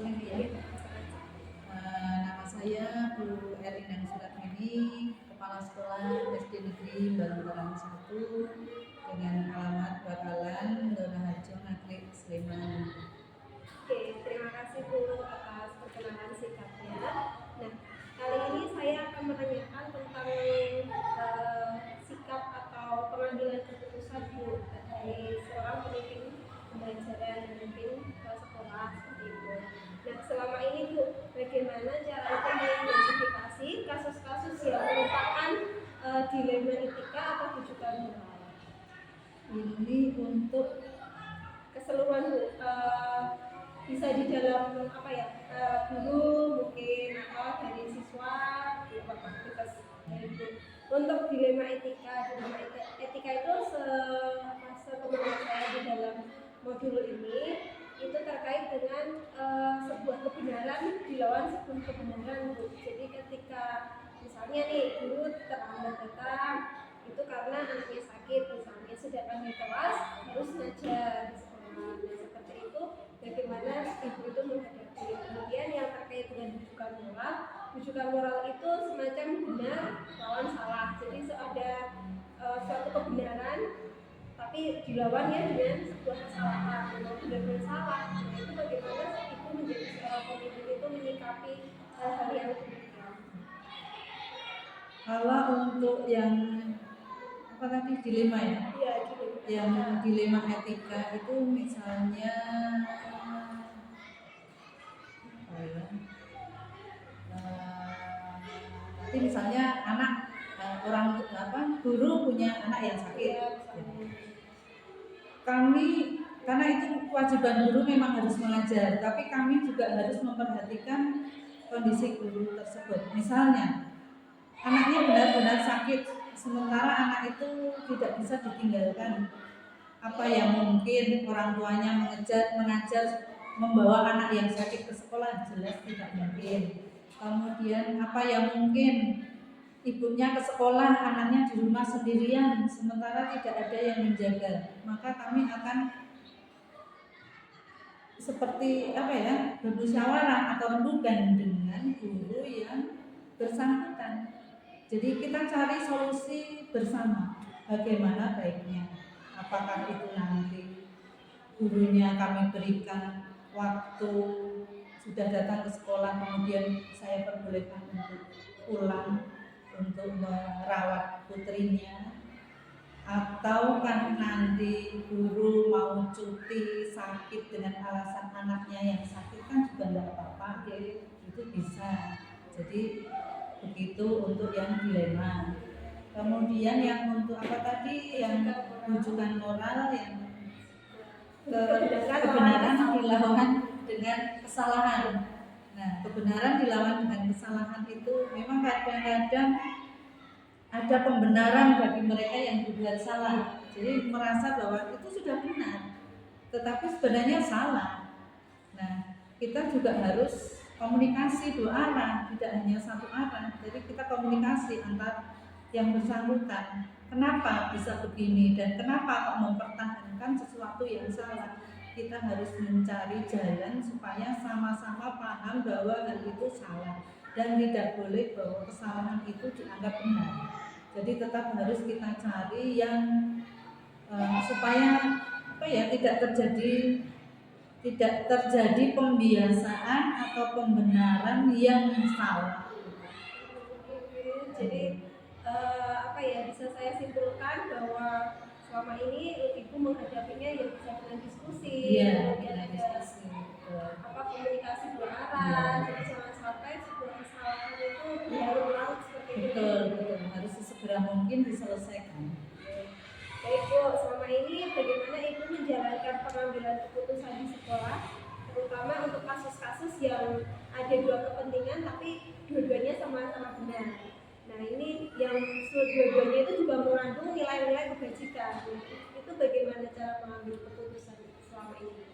langsung ini ya. Nama saya Bu Erina Suratmini, Kepala Sekolah SD Negeri Balontarang 1 dengan alamat Bakalan, Dona Harjo, Ngaglik, Sleman. Oke, terima kasih Bu atas perkenalan singkatnya. Nah, kali ini saya akan menanyakan tentang sikap atau pengambilan keputusan Bu dari seorang pemimpin pembelajaran dan pemimpin sekolah seperti itu. Nah, selama ini Bu, bagaimana cara itu mengidentifikasi kasus-kasus yang merupakan dilema etika atau rujukan moral? Ini untuk keseluruhan Bu, bisa di dalam guru mungkin atau dari siswa aktivitas dari Bu. Untuk dilema etika itu sepengetahuan saya di dalam modul ini itu terkait dengan sebuah kebenaran dilawan sebuah kebenaran Bu. Jadi ketika misalnya nih guru terlambat datang itu karena anaknya sakit misalnya, sedangkan di kelas harus ngajar di sekolah. Nah, seperti itu bagaimana ibu itu menghadapi. Kemudian yang terkait dengan rujukan moral itu semacam benar lawan salah. Jadi ada suatu kebenaran tapi dilawannya dengan sebuah kesalahan atau benar-benar salah. Nah, itu bagaimana ibu menjadi seorang pemimpin itu menyikapi hal-hal yang demikian. Kalau untuk yang apa tadi dilema ya? Iya, dilema. Yang dilema etika itu misalnya nanti misalnya guru punya anak yang sakit. Kami karena itu kewajiban guru memang harus mengajar, tapi kami juga harus memperhatikan kondisi guru tersebut. Misalnya anaknya benar-benar sakit, sementara anak itu tidak bisa ditinggalkan. Apa yang mungkin orang tuanya mengajar membawa anak yang sakit ke sekolah, jelas tidak mungkin. Kemudian apa yang mungkin ibunya ke sekolah, anaknya di rumah sendirian, sementara tidak ada yang menjaga, maka kami akan seperti bermusyawarah atau bukan dengan guru yang bersangkutan. Jadi kita cari solusi bersama, bagaimana baiknya. Apakah itu nanti gurunya kami berikan waktu sudah datang ke sekolah, kemudian saya perbolehkan untuk pulang untuk merawat putrinya, atau kan nanti guru mau cuti sakit dengan alasan anaknya yang sakit kan juga tidak apa-apa, itu bisa. Jadi begitu untuk yang dilema. Kemudian yang untuk apa tadi, yang rujukan moral, yang kebenaran dilawan dengan kesalahan. Nah, kebenaran dilawan dengan kesalahan itu memang kadang-kadang ada pembenaran bagi mereka yang berbuat salah. Jadi merasa bahwa itu sudah benar, tetapi sebenarnya salah. Nah, kita juga harus komunikasi dua arah, tidak hanya satu arah. Jadi kita komunikasi antar yang bersangkutan. Kenapa bisa begini dan kenapa kok mempertahankan sesuatu yang salah? Kita harus mencari jalan supaya sama-sama paham bahwa hal itu salah dan tidak boleh bahwa kesalahan itu dianggap benar. Jadi tetap harus kita cari yang supaya tidak terjadi pembiasaan atau pembenaran yang salah. Jadi bisa saya simpulkan bahwa selama ini ibu menghadapinya ya bisa dengan diskusi, kemudian ada komunikasi dua arah. Jadi jangan sampai sebuah kesalahan itu berlarut-larut seperti itu. Betul, harus sesegera mungkin diselesaikan. Baik Bu, selama ini bagaimana ibu menjalankan pengambilan keputusan di sekolah, terutama untuk kasus-kasus yang ada dua kepentingan tapi dua-duanya sama-sama benar. Nah, ini yang dua-duanya itu juga mengandung nilai-nilai kebajikan. Itu bagaimana cara mengambil keputusan selama ini?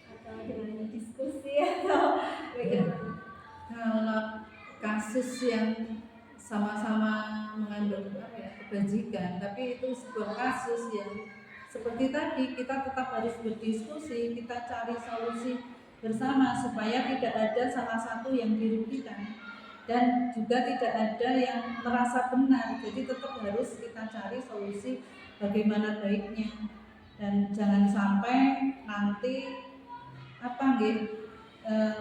Atau dengan diskusi atau bagaimana? Kalau kasus yang sama-sama mengandung kebajikan, tapi itu sebuah kasus yang seperti tadi kita tetap harus berdiskusi, kita cari solusi bersama supaya tidak ada salah satu yang dirugikan dan juga tidak ada yang merasa benar. Jadi tetap harus kita cari solusi bagaimana baiknya dan jangan sampai nanti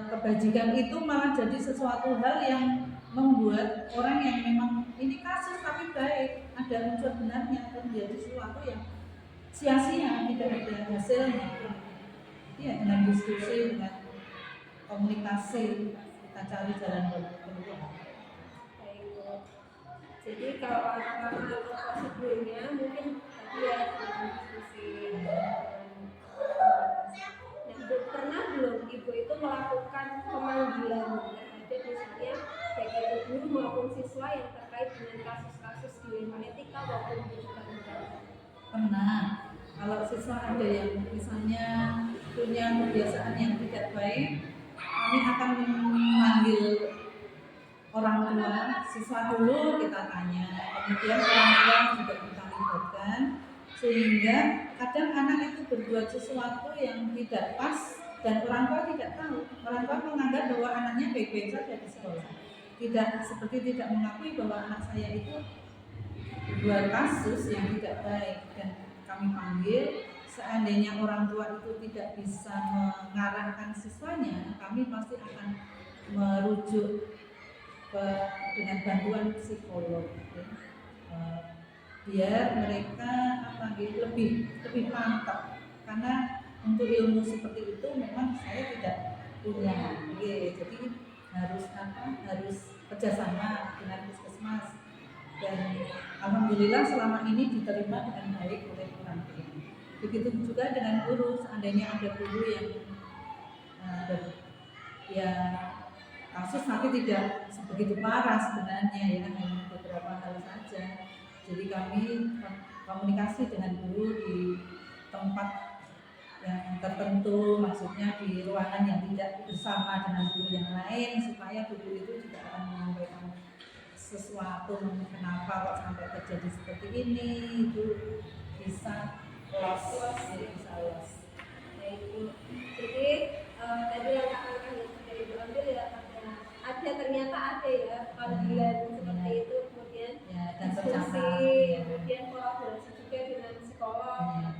kebajikan itu malah jadi sesuatu hal yang membuat orang yang memang ini kasus tapi baik, ada unsur benarnya, menjadi sesuatu yang sia-sia, tidak ada hasilnya. Iya, dengan diskusi, dengan komunikasi kita cari jalan keluar. Jadi kalau langkah sebelumnya mungkin tadi ya diskusi. Pernah belum ibu itu melakukan pemanggilan terhadap misalnya baik itu guru maupun siswa yang terkait dengan kasus-kasus dilema etika maupun rujukan moral? Pernah. Kalau siswa ada yang misalnya punya kebiasaan yang tidak baik, kami akan memanggil orang tua siswa dulu, kita tanya, kemudian orang tua juga kita libatkan, sehingga kadang anak itu berbuat sesuatu yang tidak pas dan orang tua tidak tahu. Orang tua menganggap bahwa anaknya baik-baik saja di sekolah, tidak mengakui bahwa anak saya itu berbuat kasus yang tidak baik, dan kami panggil. Seandainya orang tua itu tidak bisa mengarahkan siswanya, kami pasti akan merujuk dengan bantuan psikolog, biar mereka lebih mantap, karena untuk ilmu seperti itu memang saya tidak punya. Jadi harus kerjasama dengan puskesmas, dan alhamdulillah selama ini diterima dengan baik oleh orang tua. Begitu juga dengan guru, seandainya ada guru yang kasus tapi tidak begitu parah sebenarnya, ya hanya beberapa hal saja. Jadi kami komunikasi dengan guru di tempat yang tertentu, maksudnya di ruangan yang tidak bersama dengan guru yang lain, supaya guru itu juga akan menyampaikan sesuatu kenapa kok sampai terjadi seperti ini, itu bisa los. Jadi tadi langkah-langkah yang sudah Ibu ambil ya, ternyata ada ya panggilan seperti itu, kemudian diskusi, kemudian kolaborasi juga dengan psikolog.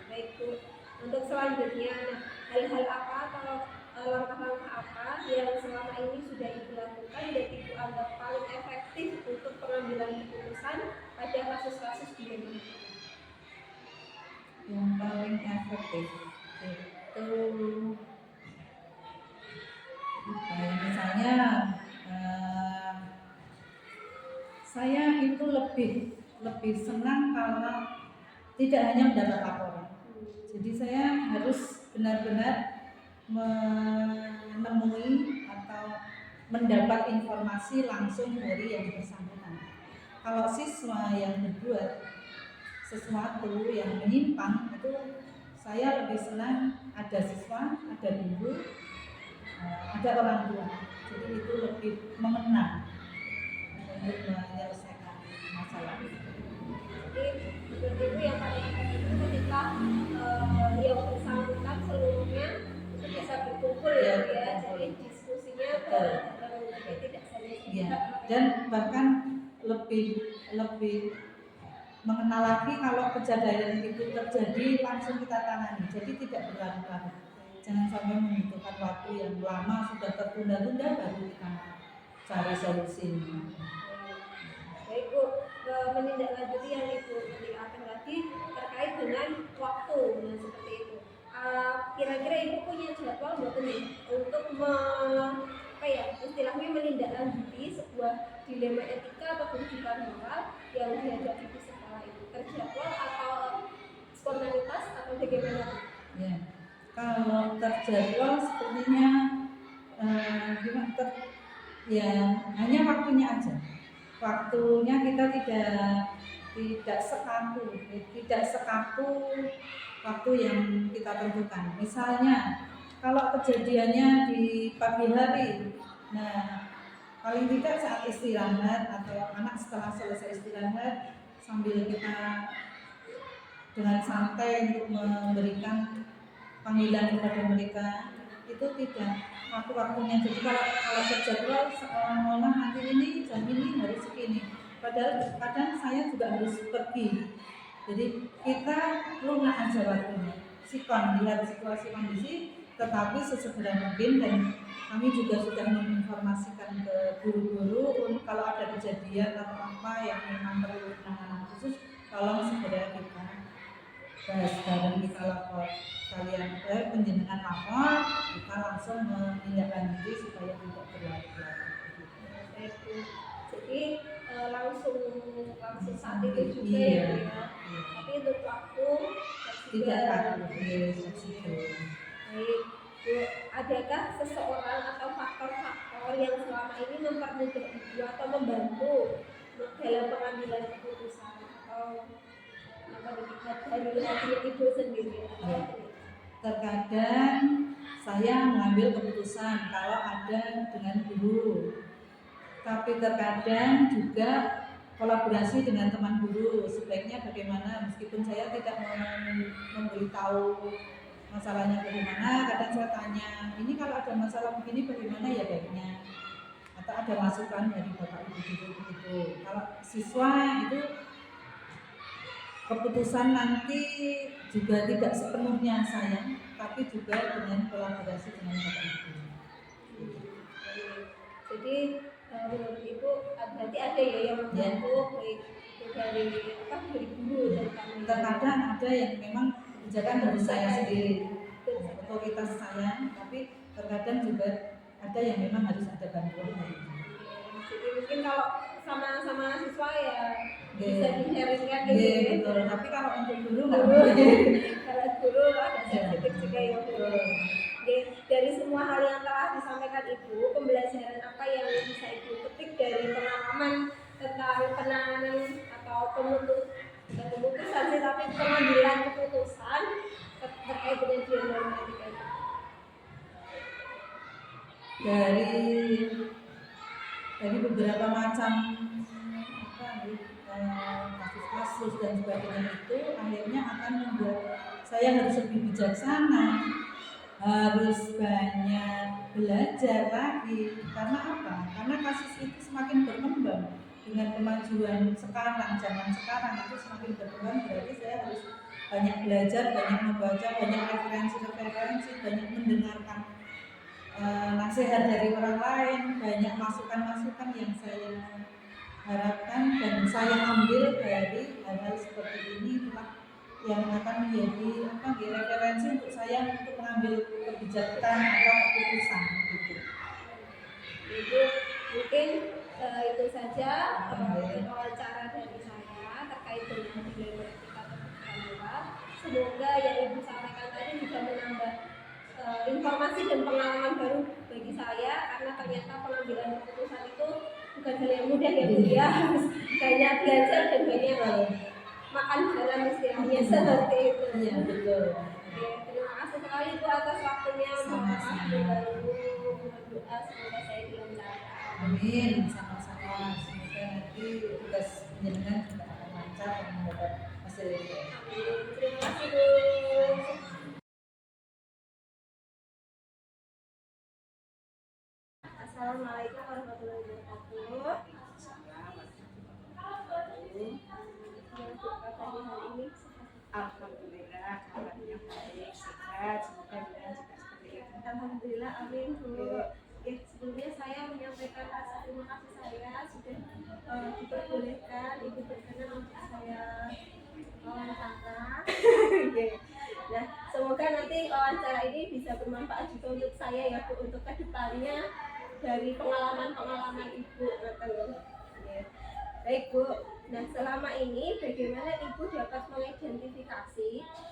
Baik Bu, untuk selanjutnya, hal-hal apa atau langkah-langkah apa yang selama ini sudah Ibu lakukan dan Ibu anggap paling efektif untuk pengambilan keputusan pada kasus-kasus di Indonesia? Yang paling efektif itu misalnya saya itu lebih senang kalau tidak hanya mendapat laporan. Jadi saya harus benar-benar menemui atau mendapat informasi langsung dari yang bersangkutan. Kalau siswa yang berbuat sesuatu yang menyimpang, itu saya lebih senang ada siswa, ada guru, ada orang tua. Jadi itu lebih mengena untuk menyelesaikan masalah. Jadi seperti itu yang paling efektif itu ketika yang bersangkutan seluruhnya itu bisa berkumpul ya, jadi diskusinya tidak saja. Dan bahkan lebih mengenal lagi kalau kejadian itu terjadi langsung kita tangani, jadi tidak berlarut-larut. Jangan sampai membutuhkan waktu yang lama, sudah tertunda-tunda baru kita cari solusinya. Baik Bu, menindaklanjuti yang Ibu akan tadi terkait dengan waktu, nah seperti itu. Kira-kira Ibu punya jadwal untuk istilahnya menindaklanjuti sebuah dilema etika atau rujukan moral yang dihadapi di sekolah itu, terjadwal atau spontanitas atau bagaimana? Ya, kalau terjadwal sepertinya hanya waktunya aja. Waktunya kita tidak sekaku waktu yang kita tentukan. Misalnya kalau kejadiannya di pagi hari, nah paling tidak saat istirahat atau anak setelah selesai istirahat, sambil kita dengan santai untuk memberikan panggilan kepada mereka, itu tidak waktu-waktunya. Jadi kalau berjadwal seolah nanti ini jam ini harus segini, padahal kadang saya juga harus pergi. Jadi kita lunak aja waktunya, sikon lihat situasi kondisi, tetapi sesegera mungkin. Dan kami juga sudah menginformasikan ke guru-guru kalau ada kejadian atau apa yang memang perlu penanganan khusus, tolong segera kita bahas bareng, kita lapor. Kalian penjenengan lapor, kita langsung menindaklanjuti supaya tidak berlarut-larut. Jadi langsung saat itu juga ya, tapi untuk waktu tidak juga. fleksibel. Baik, Bu, adakah seseorang atau faktor-faktor yang selama ini mempermudah Ibu atau membantu dalam pengambilan keputusan atau apa dari hati Ibu sendiri? Terkadang saya mengambil keputusan kalau ada dengan guru, tapi terkadang juga kolaborasi dengan teman guru. Sebaiknya bagaimana, meskipun saya tidak memberitahu masalahnya bagaimana, kadang saya tanya, ini kalau ada masalah begini bagaimana ya baiknya, atau ada masukan dari bapak ibu guru begitu. Kalau siswa itu keputusan nanti juga tidak sepenuhnya saya, tapi juga dengan kolaborasi dengan bapak ibu. Jadi menurut Ibu berarti ada ya yang membantu, baik itu dari guru dan kami. Terkadang ada yang memang kebijakan dari saya sendiri, otoritas saya, tapi terkadang juga ada yang memang harus ada bantuan dari ibu. Jadi mungkin kalau sama-sama siswa ya bisa di-sharingkan gitu ya. ya. Betul, tapi kalau untuk guru nggak boleh. Kalau guru ada sensitif juga ya. Dari semua hal yang telah disampaikan Ibu, pembelajaran apa yang bisa Ibu petik dari pengalaman tentang penanganan atau pemutusan sih, tapi pengambilan keputusan terkait dengan geometri itu? Dari beberapa macam kasus-kasus dan sebagainya itu akhirnya akan membuat saya harus lebih bijaksana, harus banyak belajar lagi. Karena apa? Karena kasus itu semakin berkembang dengan kemajuan sekarang, zaman sekarang itu semakin berkembang, berarti saya harus banyak belajar, banyak membaca, banyak referensi, banyak mendengarkan nasihat dari orang lain, banyak masukan-masukan yang saya harapkan dan saya ambil dari hal-hal seperti ini, itulah yang akan menjadi referensi untuk saya untuk mengambil kebijakan atau keputusan gitu. Ibu mungkin itu saja wawancara dari saya terkait dengan dilema etika terbuka. Semoga yang Ibu sampaikan tadi juga menambah informasi dan pengalaman baru bagi saya, karena ternyata pengambilan keputusan itu bukan hal yang mudah ya Bu ya, harus banyak belajar dan banyak makan dalam istilahnya seperti itu. Iya betul. Terima kasih sekali Bu atas waktunya. Sama-sama. Doa semoga saya dilancarkan. Amin, sama-sama. Semoga nanti tugas penjenengan juga akan lancar dan mendapat hasil yang baik. Terima kasih Bu. Assalamualaikum warahmatullahi wabarakatuh. Alhamdulillah, kabarnya baik, sehat, semoga juga seperti itu. Alhamdulillah, amin Bu. Sebelumnya saya menyampaikan rasa terima kasih saya sudah diperbolehkan Ibu berkenan untuk saya wawancara. Nah, semoga nanti wawancara ini bisa bermanfaat juga untuk saya ya Bu, untuk kedepannya dari pengalaman-pengalaman Ibu. Baik Bu, nah selama ini bagaimana Ibu dapat mengidentifikasi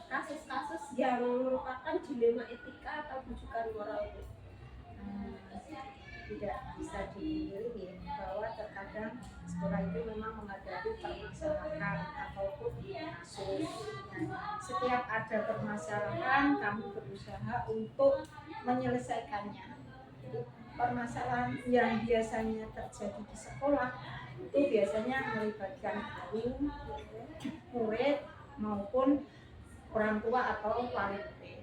kasus-kasus yang merupakan dilema etika atau rujukan moral Bu? Tidak bisa dipungkiri bahwa terkadang sekolah itu memang menghadapi permasalahan ataupun kasus. Nah, setiap ada permasalahan kami berusaha untuk menyelesaikannya. Jadi permasalahan yang biasanya terjadi di sekolah itu biasanya melibatkan guru, murid maupun orang tua atau wali murid.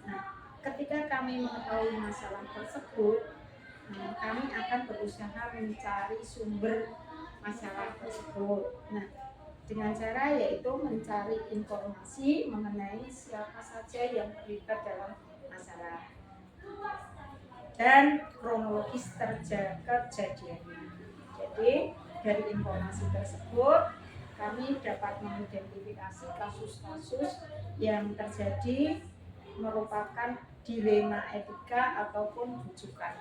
Nah, Ketika kami mengetahui masalah tersebut, kami akan berusaha mencari sumber masalah tersebut. Nah, dengan cara yaitu mencari informasi mengenai siapa saja yang terlibat dalam masalah dan kronologis kejadiannya. Jadi dari informasi tersebut kami dapat mengidentifikasi kasus-kasus yang terjadi merupakan dilema etika ataupun rujukan.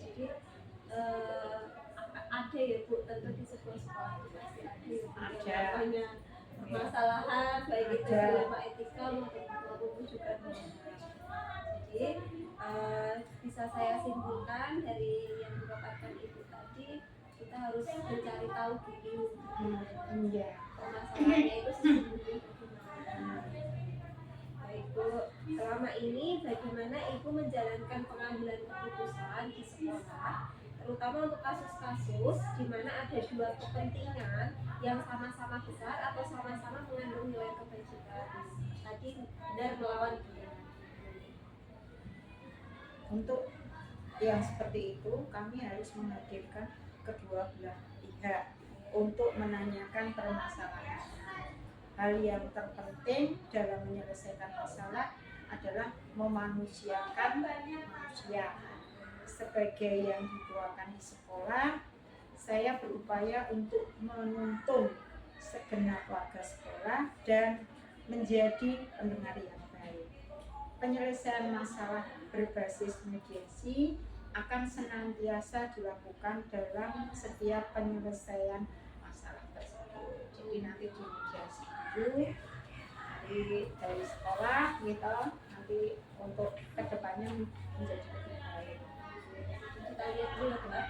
Jadi ada ya Bu, tentu di sebuah sekolah itu pasti ada Ada. banyak permasalahan baik itu Ada. dilema etika maupun rujukan. Jadi bisa saya simpulkan dari yang didapatkan Ibu tadi, kita harus mencari tahu dulu Iya. permasalahannya itu sesungguhnya bagaimana. Baik Bu, selama ini bagaimana Ibu menjalankan pengambilan keputusan di sekolah, terutama untuk kasus-kasus di mana ada dua kepentingan yang sama-sama besar atau sama-sama mengandung nilai kebajikan. Tadi benar melawan dia. Untuk yang seperti itu kami harus menghadirkan kedua belah pihak untuk menanyakan permasalahan. Hal yang terpenting dalam menyelesaikan masalah adalah memanusiakan manusia. Sebagai yang dituakan di sekolah, saya berupaya untuk menuntun segenap warga sekolah dan menjadi pendengar yang baik. Penyelesaian masalah berbasis mediasi akan senantiasa dilakukan dalam setiap penyelesaian masalah tersebut. Jadi nanti di mediasi dulu dari sekolah gitu, nanti untuk kedepannya menjadi lebih baik. Kita lihat dulu ada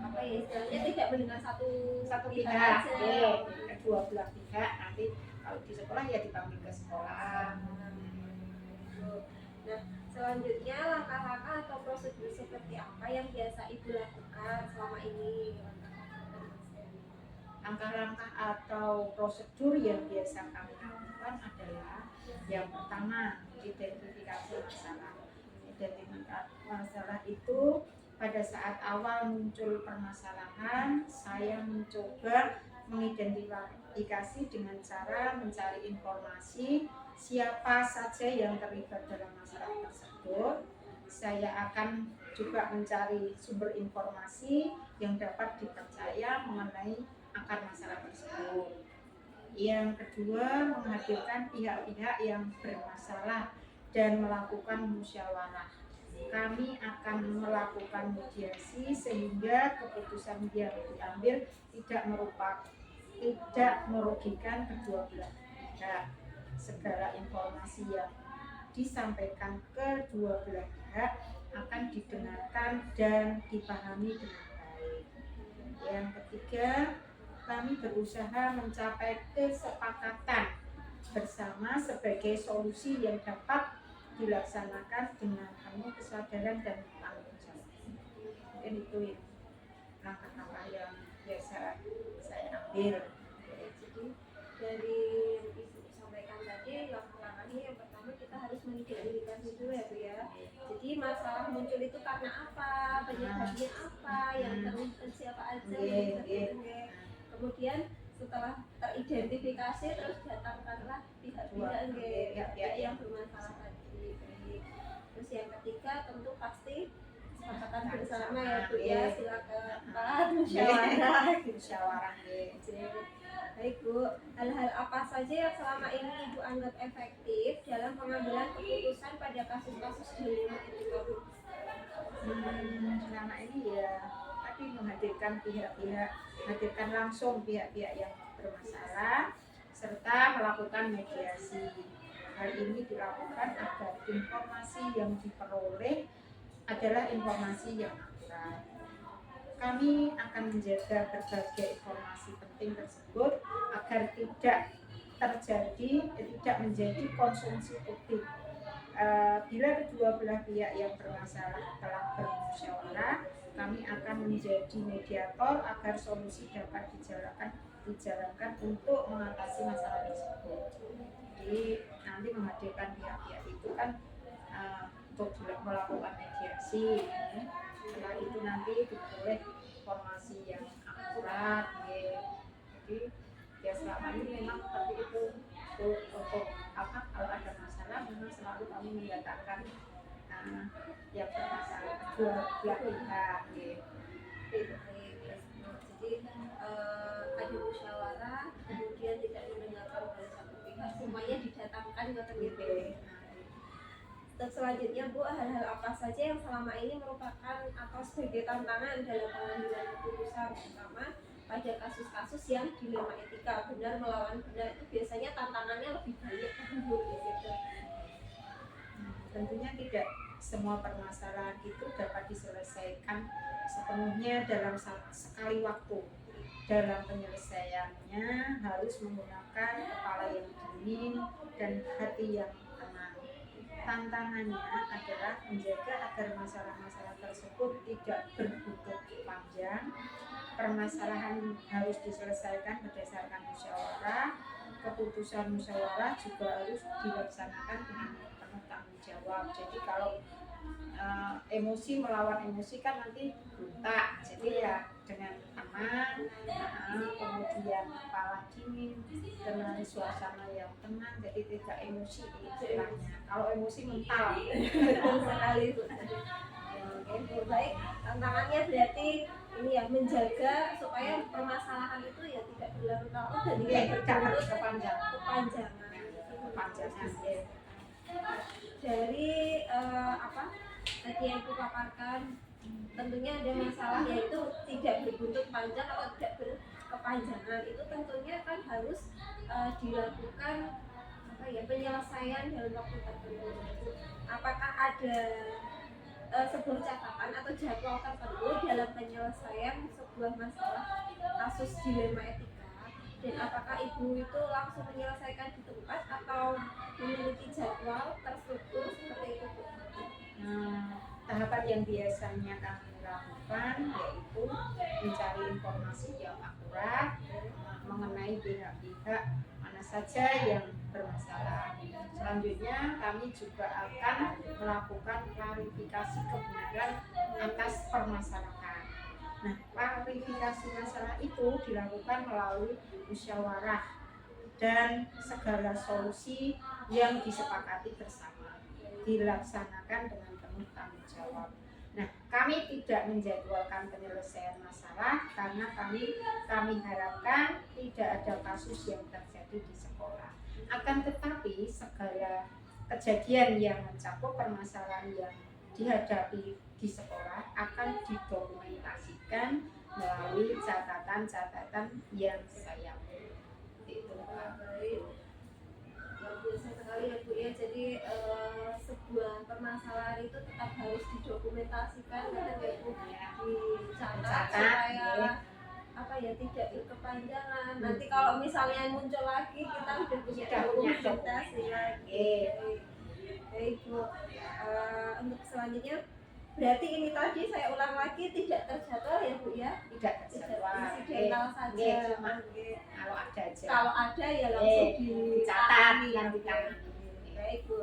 apa ya istilahnya, tidak mendengar satu Pihak, aja. kedua belah pihak, nanti kalau di sekolah ya dipanggil ke sekolah. Nah, selanjutnya langkah-langkah atau prosedur seperti apa yang biasa Ibu lakukan selama ini? Langkah-langkah atau prosedur yang biasa kami lakukan adalah yang pertama, identifikasi masalah. Identifikasi masalah itu pada saat awal muncul permasalahan, saya mencoba mengidentifikasi dengan cara mencari informasi siapa saja yang terlibat dalam masalah tersebut. Saya akan juga mencari sumber informasi yang dapat dipercaya mengenai akar masalah tersebut. Yang kedua, menghadirkan pihak-pihak yang bermasalah dan melakukan musyawarah. Kami akan melakukan mediasi sehingga keputusan yang diambil tidak merugikan kedua belah pihak. Segala informasi yang disampaikan kedua belah pihak akan didengarkan dan dipahami dengan baik. Yang ketiga, kami berusaha mencapai kesepakatan bersama sebagai solusi yang dapat dilaksanakan dengan penuh kesadaran dan tanggung jawab. Mungkin itu langkah-langkah yang biasa saya ambil. Jadi dari Ibu sampaikan tadi, langkah-langkahnya yang pertama kita harus mengidentifikasi dulu ya Bu ya. Jadi masalah muncul itu karena apa, penyebabnya apa, yang terlibat siapa aja. Kemudian setelah teridentifikasi terus datangkanlah pihak-pihak yang bermasalah tadi. Terus yang ketiga tentu pasti kesepakatan bersama ya Bu ya. Silakan musyawarah. Baik Bu, hal-hal apa saja yang selama ini Ibu anggap efektif dalam pengambilan keputusan pada kasus-kasus dilema etika Bu? Selama ini ya tadi menghadirkan langsung pihak-pihak yang bermasalah serta melakukan mediasi. Hal ini dilakukan agar informasi yang diperoleh adalah informasi yang akurat. Kami akan menjaga berbagai informasi penting tersebut agar tidak menjadi konsumsi publik. Bila kedua belah pihak yang bermasalah telah bermusyawarah, kami akan menjadi mediator agar solusi dapat dijalankan untuk mengatasi masalah tersebut. Jadi nanti menghadirkan pihak-pihak itu kan untuk melakukan mediasi. Setelah itu nanti diperoleh informasi yang akurat. Jadi ya selama ini memang seperti itu. Untuk apa, kalau ada masalah memang selalu kami mendatangkan yang bermasalah kedua belah pihak. Jadi ada musyawarah, kemudian tidak mendengarkan dari satu pihak, semuanya didatangkan ke TPP. Terus selanjutnya Bu, hal-hal apa saja yang selama ini merupakan atau sebagai tantangan dalam pengambilan keputusan, terutama pada kasus-kasus yang dilema etika, benar melawan benar, itu biasanya tantangannya lebih banyak Bu di situ. Tentunya tidak semua permasalahan itu dapat diselesaikan sepenuhnya dalam sekali waktu. Dalam penyelesaiannya harus menggunakan kepala yang dingin dan hati yang tenang. Tantangannya adalah menjaga agar masalah-masalah tersebut tidak berbuntut panjang. Permasalahan harus diselesaikan berdasarkan musyawarah. Keputusan musyawarah juga harus dilaksanakan dengan penuh tanggung jawab. Jadi kalau emosi melawan emosi kan nanti buta. Jadi ya dengan tenang, kemudian kepala dingin, dengan suasana yang tenang, jadi tidak emosi istilahnya. Kalau emosi mental. Betul sekali Bu. Oke, baik. Tantangannya berarti ini ya, menjaga supaya permasalahan itu ya tidak berlarut-larut dan tidak berlarut kepanjangan. Dari apa tadi yang aku paparkan, tentunya ada masalah yaitu tidak berbuntut panjang atau tidak berkepanjangan, itu tentunya kan harus dilakukan apa ya, penyelesaian dalam waktu tertentu. Apakah ada sebuah catatan atau jadwal tertentu dalam penyelesaian sebuah masalah kasus dilema etika, dan apakah ibu itu langsung menyelesaikan di tempat atau memiliki jadwal terstruktur seperti itu Bu? Tahapan yang biasanya kami lakukan yaitu mencari informasi yang akurat mengenai pihak-pihak mana saja yang bermasalah. Selanjutnya kami juga akan melakukan klarifikasi kebenaran atas permasalahan. Nah, klarifikasi masalah itu dilakukan melalui musyawarah dan segala solusi yang disepakati bersama dilaksanakan dengan penuh tanggung jawab. Nah, kami tidak menjadwalkan penyelesaian masalah karena kami harapkan tidak ada kasus yang terjadi di sekolah. Akan tetapi segala kejadian yang mencakup permasalahan yang dihadapi di sekolah akan didokumentasikan melalui catatan-catatan yang saya buat. Itu Biasa sekali ya Bu ya, jadi sebuah permasalahan itu tetap harus didokumentasikan dan ya Bu, dicatat supaya apa ya, tidak berkepanjangan. Nanti kalau misalnya muncul lagi kita udah punya dokumentasi lagi. Baik Bu, untuk selanjutnya berarti ini tadi saya ulang lagi, tidak terjadwal ya Bu ya? Tidak terjadwal, insidental saja. Kalau ada ya langsung dicatat dan ditangani. Baik Bu.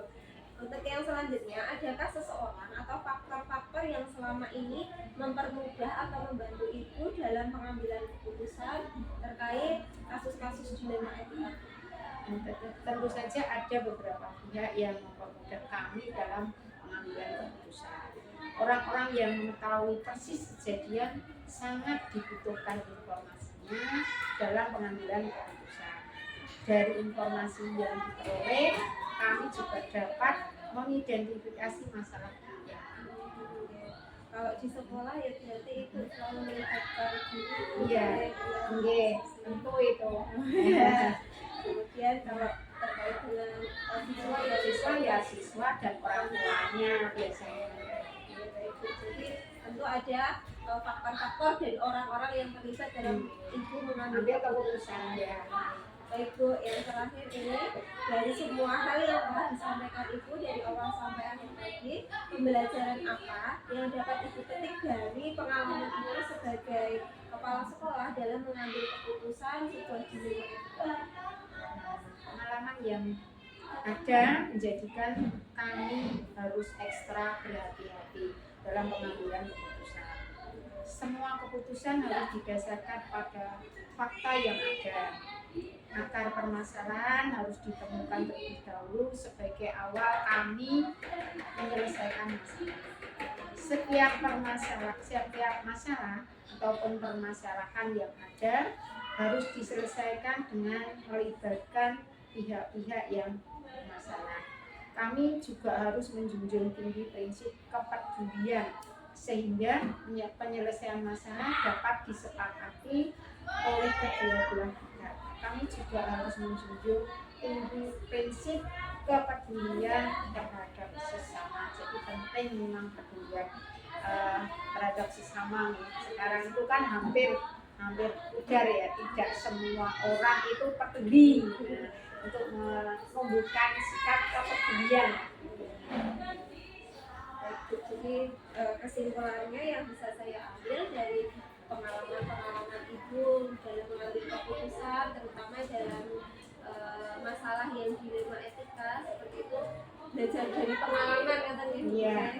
Untuk yang selanjutnya, adakah seseorang atau faktor-faktor yang selama ini mempermudah atau membantu Ibu dalam pengambilan keputusan terkait kasus-kasus dilema etika? Tentu saja ada beberapa pihak yang mempermudah kami dalam pengambilan keputusan. Orang-orang yang mengetahui persis kejadian sangat dibutuhkan informasinya dalam pengambilan keputusan. Dari informasi yang diperoleh, kami juga dapat mengidentifikasi masalah pihak. Kalau di sekolah ya berarti itu selalu melibatkan guru. Iya, tentu itu. Kemudian kalau terkait dengan siswa siswa dan orang tuanya biasanya. Jadi tentu ada faktor-faktor dan orang-orang yang terlibat dalam Ibu mengambil keputusan ya. Baik Bu, yang terakhir ini dari semua hal yang telah disampaikan Ibu dari awal sampai akhir tadi, pembelajaran apa yang dapat Ibu petik dari pengalaman Ibu sebagai kepala sekolah dalam mengambil keputusan sebuah dilema etika? Pengalaman yang ada menjadikan kami harus ekstra berhati-hati dalam pengambilan keputusan. Semua keputusan harus didasarkan pada fakta yang ada. Akar permasalahan harus ditemukan terlebih dahulu sebagai awal kami menyelesaikan masalah. Setiap masalah ataupun permasalahan yang ada harus diselesaikan dengan melibatkan pihak-pihak yang bermasalah. Kami juga harus menjunjung tinggi prinsip kepedulian sehingga penyelesaian masalah dapat disepakati oleh kedua belah pihak. Kami juga harus menjunjung tinggi prinsip kepedulian terhadap sesama. Jadi penting memang kepedulian terhadap sesama. Sekarang itu kan hampir pudar ya, tidak semua orang itu peduli untuk menumbuhkan sikap kepedulian. Jadi kesimpulannya yang bisa saya ambil dari pengalaman Ibu dalam mengambil keputusan, terutama dalam masalah yang dilema etika seperti itu, belajar dari pengalaman katanya. Iya.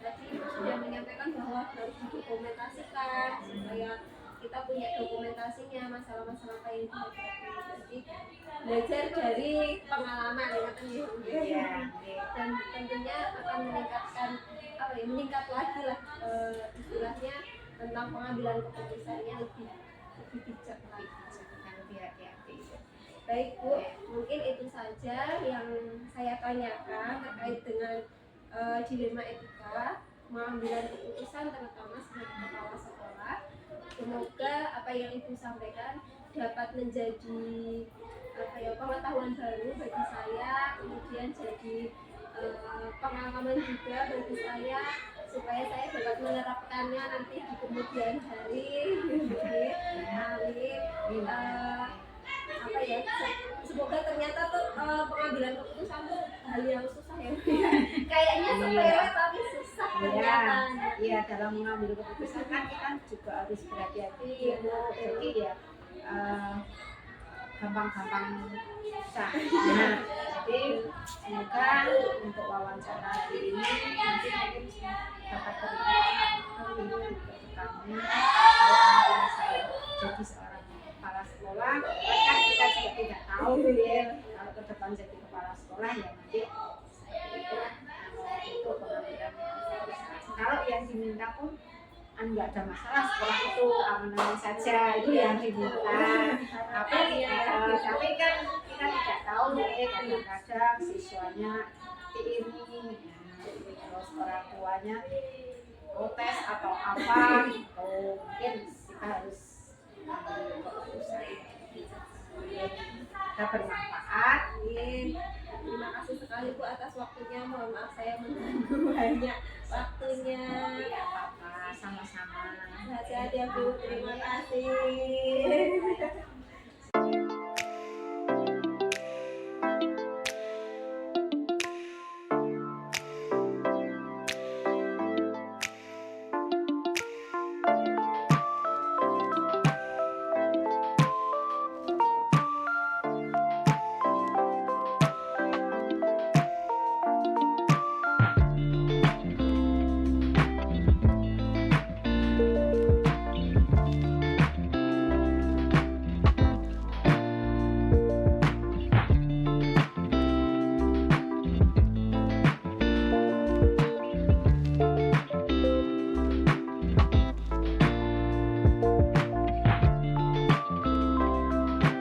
Tadi Ibu sudah menyampaikan bahwa harus didokumentasikan supaya kita punya dokumentasinya masalah-masalah apa yang dihadapi. Jadi belajar dari pengalaman katanya. Iya. Dan tentunya akan meningkat lagi lah istilahnya tentang pengambilan keputusannya lebih bijak lagi. Lebih hati-hati. Baik Bu, mungkin itu saja yang saya tanyakan terkait dengan dilema etika pengambilan keputusan terutama sebagai kepala sekolah. Semoga apa yang Ibu sampaikan dapat menjadi pengetahuan baru bagi saya, kemudian jadi pengalaman juga bagi saya supaya saya dapat menerapkannya nanti di kemudian hari. Amin. Semoga ternyata tuh pengambilan keputusan tuh hal yang susah ya. Kayaknya sepele tapi susah ternyata. Iya, dalam mengambil keputusan kan kita juga harus berhati-hati. Jadi ya gampang-gampang susah. Nah, jadi semoga untuk wawancara hari ini nanti mungkin dapat bermanfaat untuk kami kalau saya jadi seorang kepala sekolah. Kan kita juga tidak tahu ya kalau ke depan jadi kepala sekolah ya nanti itu pengambilan keputusan. Kalau yang diminta pun enggak ada masalah, sekolah itu aman-aman saja, itu yang diminta. Tapi kan kita tidak tahu nih, kadang-kadang siswanya seperti ini, terus orang tuanya protes atau apa, atau mungkin kita harus ambil keputusan kita bermanfaat. Terima kasih sekali Bu atas waktunya. Mohon maaf saya mengganggu banyak waktunya. Apa-apa, sama-sama. Sehat-sehat ya Bu. Terima kasih.